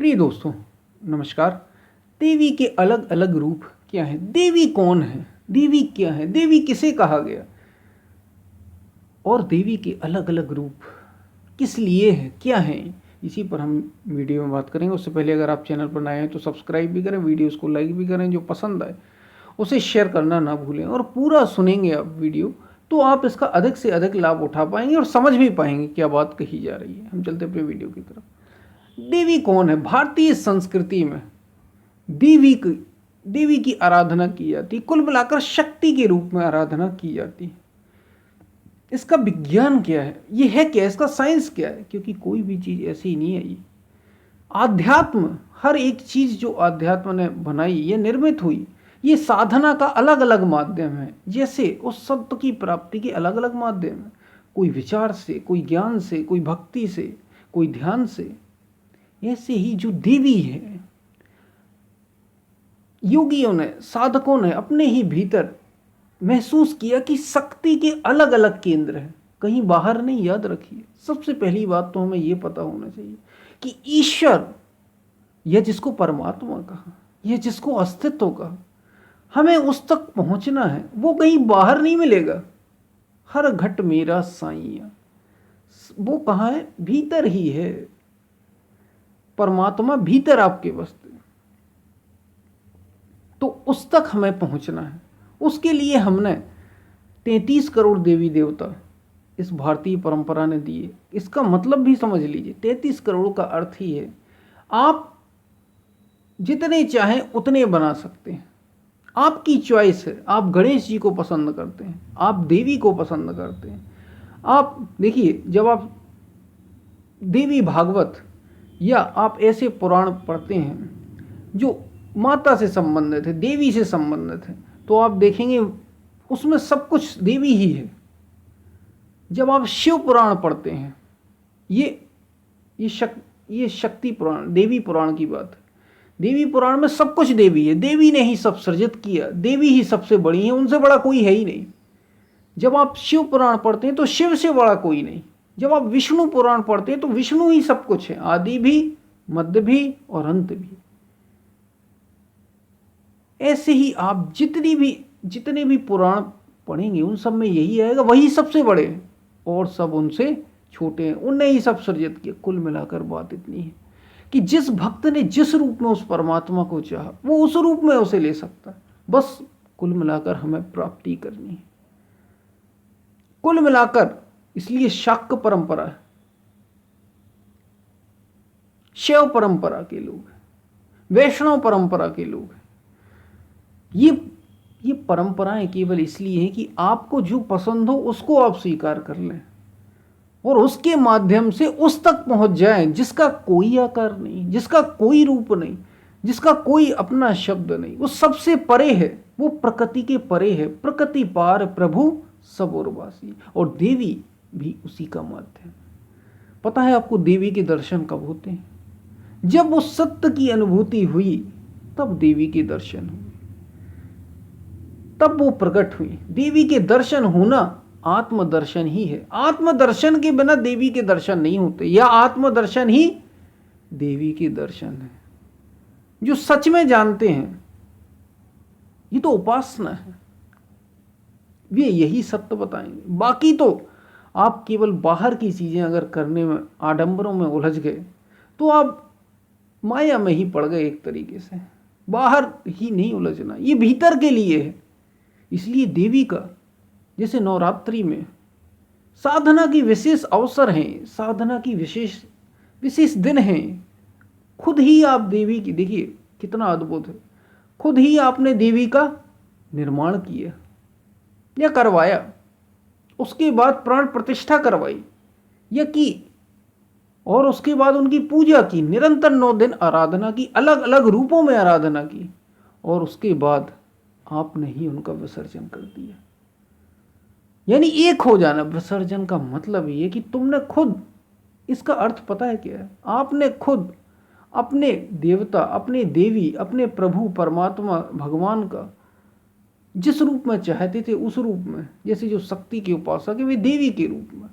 प्रिय दोस्तों, नमस्कार। देवी के अलग अलग रूप क्या हैं? देवी कौन है? देवी क्या है? देवी किसे कहा गया? और देवी के अलग अलग रूप किस लिए हैं, क्या हैं? इसी पर हम वीडियो में बात करेंगे। उससे पहले अगर आप चैनल पर नए हैं तो सब्सक्राइब भी करें, वीडियोस को लाइक भी करें, जो पसंद आए उसे शेयर करना ना भूलें। और पूरा सुनेंगे आप वीडियो तो आप इसका अधिक से अधिक लाभ उठा पाएंगे और समझ भी पाएंगे क्या बात कही जा रही है। हम चलते अपने वीडियो की तरफ। देवी कौन है? भारतीय संस्कृति में देवी की आराधना की जाती है। कुल मिलाकर शक्ति के रूप में आराधना की जाती है। इसका विज्ञान क्या है? ये है क्या? इसका साइंस क्या है? क्योंकि कोई भी चीज ऐसी नहीं है। ये आध्यात्म, हर एक चीज जो आध्यात्म ने बनाई या निर्मित हुई, ये साधना का अलग अलग माध्यम है। जैसे उस सत्य की प्राप्ति के अलग अलग माध्यम है। कोई विचार से, कोई ज्ञान से, कोई भक्ति से, कोई ध्यान से। ऐसे ही जो देवी है, योगियों ने, साधकों ने अपने ही भीतर महसूस किया कि शक्ति के अलग अलग केंद्र हैं, कहीं बाहर नहीं। याद रखिए, सबसे पहली बात तो हमें यह पता होना चाहिए कि ईश्वर, यह जिसको परमात्मा कहा, यह जिसको अस्तित्व कहा, हमें उस तक पहुंचना है। वो कहीं बाहर नहीं मिलेगा। हर घट मेरा साईया, वो कहाँ है? भीतर ही है। परमात्मा भीतर आपके बसते। तो उस तक हमें पहुंचना है। उसके लिए हमने 33 करोड़ देवी देवता इस भारतीय परंपरा ने दिए। इसका मतलब भी समझ लीजिए। 33 करोड़ का अर्थ ही है आप जितने चाहें उतने बना सकते हैं। आपकी चॉइस है। आप गणेश जी को पसंद करते हैं, आप देवी को पसंद करते हैं। आप देखिए, जब आप देवी भागवत या आप ऐसे पुराण पढ़ते हैं जो माता से संबंधित है, देवी से संबंधित है, तो आप देखेंगे उसमें सब कुछ देवी ही है। जब आप शिव पुराण पढ़ते हैं, ये शक्ति पुराण, देवी पुराण की बात है। देवी पुराण में सब कुछ देवी है। देवी ने ही सब सृजित किया। देवी ही सबसे बड़ी है, उनसे बड़ा कोई है ही नहीं। जब आप शिव पुराण पढ़ते हैं तो शिव से बड़ा कोई नहीं। जब आप विष्णु पुराण पढ़ते हैं तो विष्णु ही सब कुछ है, आदि भी, मध्य भी और अंत भी। ऐसे ही आप जितने भी पुराण पढ़ेंगे उन सब में यही आएगा, वही सबसे बड़े हैं और सब उनसे छोटे हैं। उनने ही सब सृजित किया। कुल मिलाकर बात इतनी है कि जिस भक्त ने जिस रूप में उस परमात्मा को चाहा, वो उस रूप में उसे ले सकता है। बस कुल मिलाकर हमें प्राप्ति करनी है। कुल मिलाकर इसलिए शाक्त परंपरा है, शैव परंपरा के लोग हैं, वैष्णव परंपरा के लोग हैं। ये परंपराएं केवल इसलिए हैं कि आपको जो पसंद हो उसको आप स्वीकार कर लें और उसके माध्यम से उस तक पहुंच जाएं जिसका कोई आकार नहीं, जिसका कोई रूप नहीं, जिसका कोई अपना शब्द नहीं। वो सबसे परे है, वो प्रकृति के परे है। प्रकृति पार प्रभु सब उर्वासी। और देवी भी उसी का माध्यम। पता है आपको देवी के दर्शन कब होते हैं? जब उस सत्य की अनुभूति हुई तब देवी के दर्शन हुए, तब वो प्रकट हुई। देवी के दर्शन होना आत्मदर्शन ही है। आत्मदर्शन के बिना देवी के दर्शन नहीं होते, या आत्मदर्शन ही देवी के दर्शन है। जो सच में जानते हैं, ये तो उपासना है, वे यही सत्य बताएंगे। बाकी तो आप केवल बाहर की चीजें अगर करने में, आडंबरों में उलझ गए तो आप माया में ही पड़ गए। एक तरीके से बाहर ही नहीं उलझना, ये भीतर के लिए है। इसलिए देवी का, जैसे नवरात्रि में साधना की विशेष अवसर हैं, साधना की विशेष दिन हैं। खुद ही आप देवी की, देखिए कितना अद्भुत है, खुद ही आपने देवी का निर्माण किया या करवाया, उसके बाद प्राण प्रतिष्ठा करवाई या की, और उसके बाद उनकी पूजा की, निरंतर 9 दिन आराधना की, अलग अलग रूपों में आराधना की, और उसके बाद आपने ही उनका विसर्जन कर दिया। यानी एक हो जाना। विसर्जन का मतलब ये कि तुमने खुद, इसका अर्थ पता है क्या है? आपने खुद अपने देवता, अपने देवी, अपने प्रभु परमात्मा भगवान का जिस रूप में चाहते थे उस रूप में, जैसे जो शक्ति के उपासक है वे देवी के रूप में,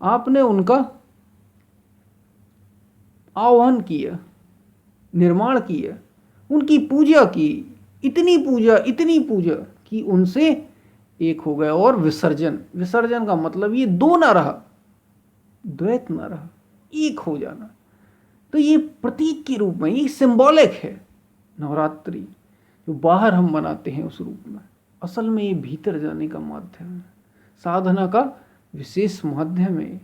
आपने उनका आह्वान किया, निर्माण किया, उनकी पूजा की, इतनी पूजा कि उनसे एक हो गया। और विसर्जन, विसर्जन का मतलब ये दो ना रहा, द्वैत ना रहा, एक हो जाना। तो ये प्रतीक के रूप में, ये सिंबॉलिक है नवरात्रि, जो बाहर हम मनाते हैं उस रूप में, असल में ये भीतर जाने का माध्यम है, साधना का विशेष माध्यम है,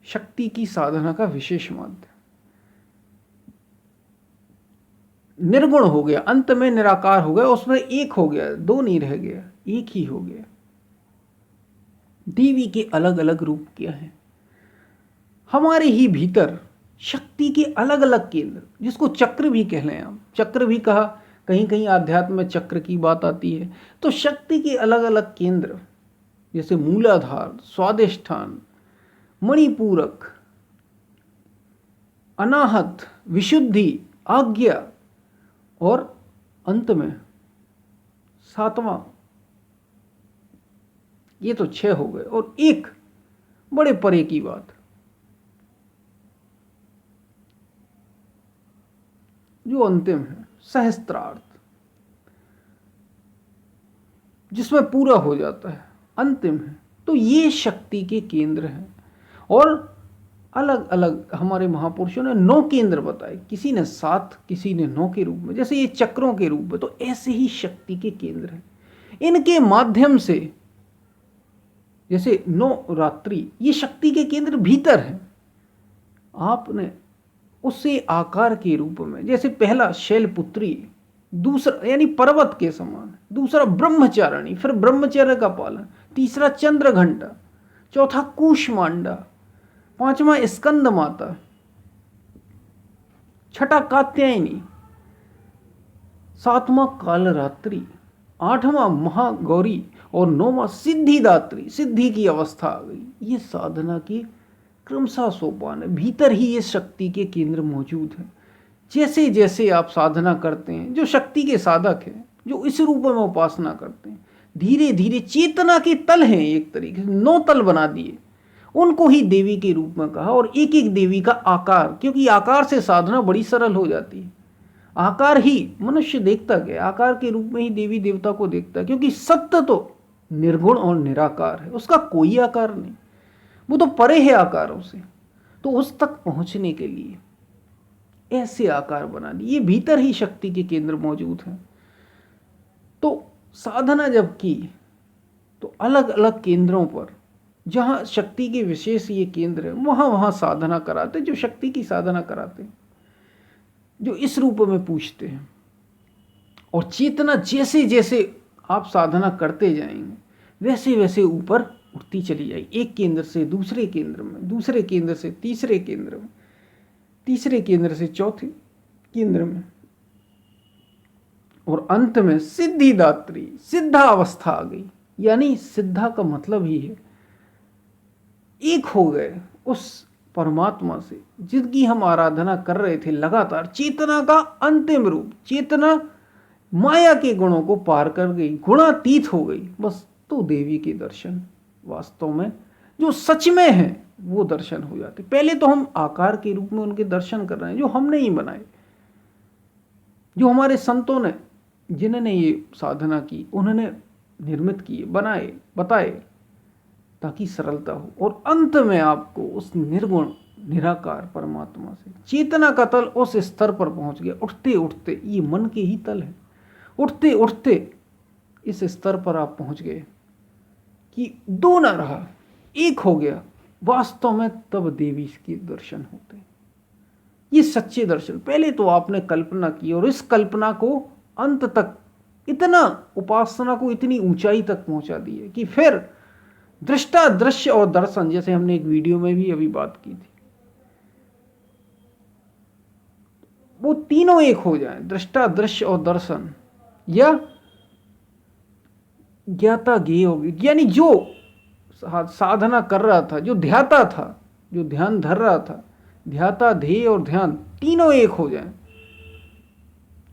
शक्ति की साधना का विशेष माध्यम। निर्गुण हो गया, अंत में निराकार हो गया, उसमें एक हो गया, दो नहीं रह गया, एक ही हो गया। देवी के अलग अलग रूप क्या हैं? हमारे ही भीतर शक्ति के अलग अलग केंद्र, जिसको चक्र भी कह लें आप, चक्र भी कहा, कहीं कहीं आध्यात्म में चक्र की बात आती है। तो शक्ति के अलग अलग केंद्र, जैसे मूलाधार, स्वादिष्ठान, मणिपूरक, अनाहत, विशुद्धि, आज्ञा, और अंत में सातवां, ये तो 6 हो गए। और एक बड़े परे की बात, जो अंतिम है, सहस्त्रार्थ, जिसमें पूरा हो जाता है, अंतिम है। तो ये शक्ति के केंद्र हैं। और अलग अलग हमारे महापुरुषों ने 9 केंद्र बताए, किसी ने 7, किसी ने 9 के रूप में, जैसे ये चक्रों के रूप में। तो ऐसे ही शक्ति के केंद्र हैं, इनके माध्यम से, जैसे 9 रात्रि, ये शक्ति के केंद्र भीतर हैं। आपने उससे आकार के रूप में, जैसे पहला शैलपुत्री, दूसरा यानी पर्वत के समान, दूसरा ब्रह्मचारिणी, फिर ब्रह्मचर्य का पालन, तीसरा चंद्रघंटा, चौथा कूष्मांडा, पांचवा स्कंद माता, छठा कात्यायनी, सातवां कालरात्रि, आठवां महागौरी, और 9वां सिद्धिदात्री, सिद्धि की अवस्था आ गई। ये साधना की क्रमशः सोपान है, भीतर ही ये शक्ति के केंद्र मौजूद हैं। जैसे जैसे आप साधना करते हैं, जो शक्ति के साधक हैं, जो इस रूप में उपासना करते हैं, धीरे धीरे चेतना के तल हैं, एक तरीके से 9 तल बना दिए, उनको ही देवी के रूप में कहा। और एक एक देवी का आकार, क्योंकि आकार से साधना बड़ी सरल हो जाती है। आकार ही मनुष्य देखता क्या, आकार के रूप में ही देवी देवता को देखता है, क्योंकि सत्य तो निर्गुण और निराकार है, उसका कोई आकार नहीं, वो तो परे है आकारों से। तो उस तक पहुंचने के लिए ऐसे आकार बना दिए, ये भीतर ही शक्ति के केंद्र मौजूद हैं। तो साधना जब की, तो अलग अलग केंद्रों पर, जहाँ शक्ति के विशेष ये केंद्र है, वहाँ वहाँ साधना कराते, जो शक्ति की साधना कराते, जो इस रूप में पूछते हैं। और चेतना जैसे जैसे आप साधना करते जाएंगे, वैसे वैसे ऊपर उठती चली जाएगी, एक केंद्र से दूसरे केंद्र में, दूसरे केंद्र से तीसरे केंद्र में, तीसरे केंद्र से चौथे केंद्र में, और अंत में सिद्धिदात्री, सिद्धा अवस्था आ गई। यानी सिद्धा का मतलब ही है एक हो गए उस परमात्मा से, जिसकी हम आराधना कर रहे थे लगातार। चेतना का अंतिम रूप, चेतना माया के गुणों को पार कर गई, गुणातीत हो गई बस। तो देवी के दर्शन वास्तव में जो सच में है वो दर्शन हो जाते। पहले तो हम आकार के रूप में उनके दर्शन कर रहे हैं, जो हमने ही बनाए, जो हमारे संतों ने, जिन्होंने ये साधना की, उन्होंने निर्मित किए, बनाए, बताए, ताकि सरलता हो। और अंत में आपको उस निर्गुण निराकार परमात्मा से चेतना का तल उस स्तर पर पहुंच गया। उठते उठते, ये मन के ही तल है, उठते उठते इस स्तर पर आप पहुंच गए कि दो ना रहा, एक हो गया वास्तव में। तब देवी के दर्शन होते, ये सच्चे दर्शन। पहले तो आपने कल्पना की, और इस कल्पना को अंत तक, इतना उपासना को इतनी ऊंचाई तक पहुंचा दी है कि फिर दृष्टा, दृश्य और दर्शन, जैसे हमने एक वीडियो में भी अभी बात की थी, वो तीनों एक हो जाए, दृष्टा, दृश्य और दर्शन, या ज्ञाता ज्ञेय होगी। यानी जो साधना कर रहा था, जो ध्याता था, जो ध्यान धर रहा था, ध्याता, ध्येय और ध्यान तीनों एक हो जाए,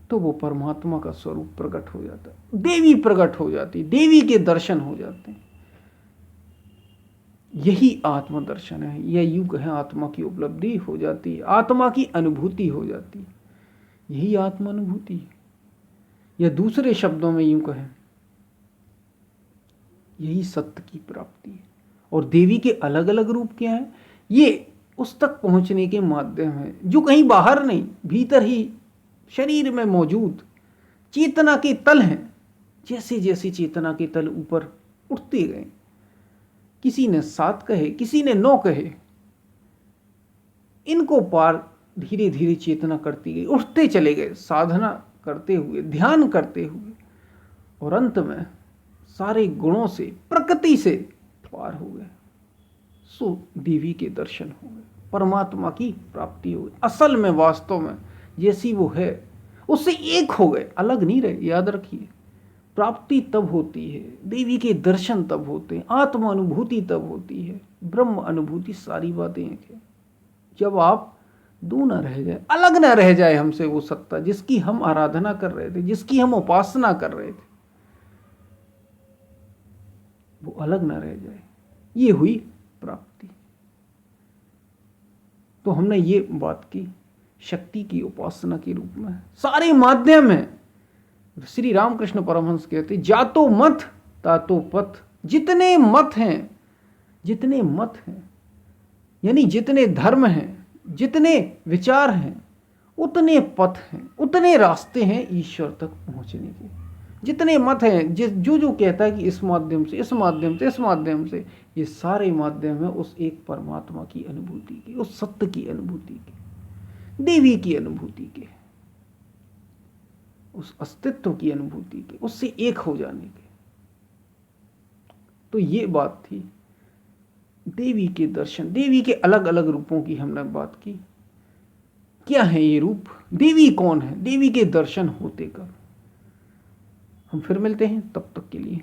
तो वो परमात्मा का स्वरूप प्रकट हो जाता है, देवी प्रकट हो जाती, देवी के दर्शन हो जाते हैं। यही आत्मदर्शन है, यह युग है, आत्मा की उपलब्धि हो जाती है, आत्मा की अनुभूति हो जाती है। यही आत्मानुभूति है। या दूसरे शब्दों में यूं कहें, यही सत्य की प्राप्ति है। और देवी के अलग अलग रूप क्या हैं? ये उस तक पहुंचने के माध्यम है जो कहीं बाहर नहीं, भीतर ही शरीर में मौजूद चेतना के तल हैं। जैसे जैसे चेतना के तल ऊपर उठते गए, किसी ने 7 कहे, किसी ने 9 कहे, इनको पार धीरे धीरे चेतना करती गई, उठते चले गए, साधना करते हुए, ध्यान करते हुए, और अंत में सारे गुणों से, प्रकृति से पार हो गए। सो देवी के दर्शन हो गए, परमात्मा की प्राप्ति हो गई। असल में, वास्तव में जैसी वो है उससे एक हो गए, अलग नहीं रहे। याद रखिए, प्राप्ति तब होती है, देवी के दर्शन तब होते हैं, आत्म अनुभूति तब होती है, ब्रह्म अनुभूति, सारी बातें एक है जब आप दूर न रह जाए, अलग न रह जाए हमसे वो सत्ता जिसकी हम आराधना कर रहे थे, जिसकी हम उपासना कर रहे थे, वो अलग न रह जाए। ये हुई प्राप्ति। तो हमने ये बात की शक्ति की उपासना के रूप में। सारे माध्यम है। श्री रामकृष्ण परमहंस कहते, जातो मत तातो पथ। जितने मत हैं, जितने मत हैं, यानी जितने धर्म हैं, जितने विचार हैं, उतने पथ हैं, उतने रास्ते हैं ईश्वर तक पहुंचने के। जितने मत हैं, जो जो कहता है कि इस माध्यम से, इस माध्यम से, इस माध्यम से, ये सारे माध्यम है उस एक परमात्मा की अनुभूति की, उस सत्य की अनुभूति की, देवी की अनुभूति के, उस अस्तित्व की अनुभूति के, उससे एक हो जाने के। तो ये बात थी देवी के दर्शन। देवी के अलग अलग रूपों की हमने बात की। क्या है ये रूप? देवी कौन है? देवी के दर्शन होते कब? हम फिर मिलते हैं, तब तक के लिए